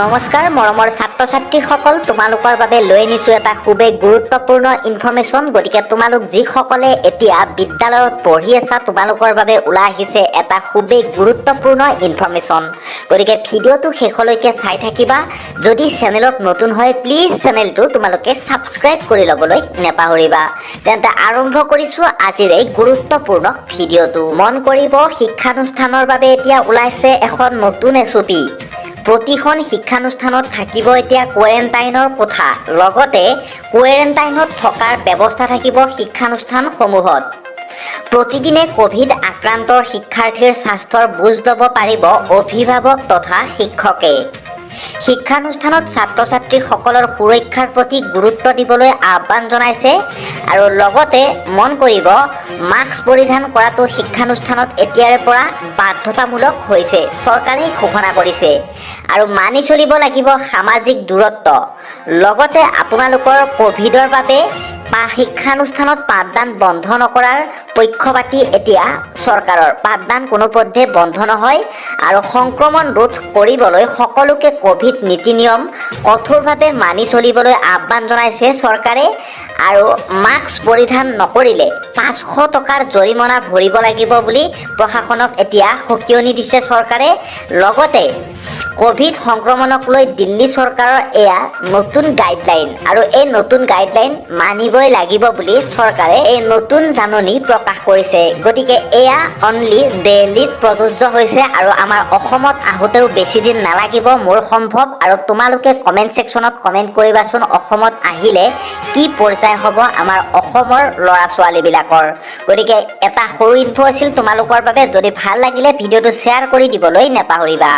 নমস্কাৰ মৰমৰ ছাত্ৰ ছাত্ৰীসকল, তোমালোকৰ বাবে লৈ আনিছো এটা খুবেই গুৰুত্বপূৰ্ণ ইনফৰমেশ্যন। গতিকে তোমালোক যিসকলে এতিয়া বিদ্যালয়ত পঢ়ি আছা, তোমালোকৰ বাবে ওলাই আহিছে এটা খুবেই গুৰুত্বপূৰ্ণ ইনফৰমেশ্যন। গতিকে ভিডিঅ'টো শেষলৈকে চাই থাকিবা। যদি চেনেলত নতুন হয় প্লিজ চেনেলটো তোমালোকে ছাবস্ক্ৰাইব কৰি ল'বলৈ নেপাহৰিবা। তেন্তে আৰম্ভ কৰিছোঁ আজিৰ এই গুৰুত্বপূৰ্ণ ভিডিঅ'টো। মন কৰিব, শিক্ষানুষ্ঠানৰ বাবে এতিয়া ওলাইছে এখন নতুন SOP। প্ৰতিখন শিক্ষানুষ্ঠানত থাকিব এতিয়া কোৱাৰেণ্টাইনৰ কোঠা, লগতে কোৱাৰেণ্টাইনত থকাৰ ব্যৱস্থা থাকিব শিক্ষানুষ্ঠানসমূহত। প্ৰতিদিনে ক'ভিড আক্ৰান্তৰ শিক্ষাৰ্থীৰ স্বাস্থ্যৰ বুজ ল'ব পাৰিব অভিভাৱক তথা শিক্ষকে। শিক্ষানুষ্ঠানত ছাত্ৰ ছাত্ৰীসকলৰ সুৰক্ষাৰ প্ৰতি গুৰুত্ব দিবলৈ আহ্বান জনাইছে আৰু লগতে মন কৰিব, মাস্ক পৰিধান কৰাটো শিক্ষানুষ্ঠানত এতিয়াৰে পৰা বাধ্যতামূলক হৈছে, চৰকাৰে ঘোষণা কৰিছে। আৰু মানি চলিব লাগিব সামাজিক দূৰত্ব। লগতে আপোনালোকৰ ক'ভিডৰ বাবে শিক্ষানুষ্ঠানত পাঠদান বন্ধ নকৰাৰ পক্ষপাতী এতিয়া চৰকাৰৰ। পাঠদান কোনোপধ্যে বন্ধ নহয় আৰু সংক্ৰমণ ৰোধ কৰিবলৈ সকলোকে ক'ভিড নীতি নিয়ম কঠোৰভাৱে মানি চলিবলৈ আহ্বান জনাইছে চৰকাৰে। আৰু মাস্ক পৰিধান নকৰিলে 500 টকাৰ জৰিমনা ভৰিব লাগিব বুলি প্ৰশাসনক এতিয়া সকিয়নি দিছে চৰকাৰে। লগতে ক'ভিড সংক্ৰমণক লৈ দিল্লী চৰকাৰৰ এয়া নতুন গাইডলাইন আৰু এই নতুন গাইডলাইন মানিবই লাগিব বুলি চৰকাৰে এই নতুন জাননী প্ৰকাশ কৰিছে। গতিকে এয়া অনলি দিল্লীত প্ৰযোজ্য হৈছে আৰু আমাৰ অসমত আহোঁতেও বেছি দিন নালাগিব মোৰ সম্ভৱ। আৰু তোমালোকে কমেণ্ট ছেকশ্যনত কমেণ্ট কৰিবাচোন, অসমত আহিলে কি পৰ্যায় হ'ব আমাৰ অসমৰ ল'ৰা ছোৱালীবিলাকৰ। গতিকে এটা সৰু ইনফো আছিল তোমালোকৰ বাবে। যদি ভাল লাগিলে ভিডিঅ'টো শ্বেয়াৰ কৰি দিবলৈ নেপাহৰিবা।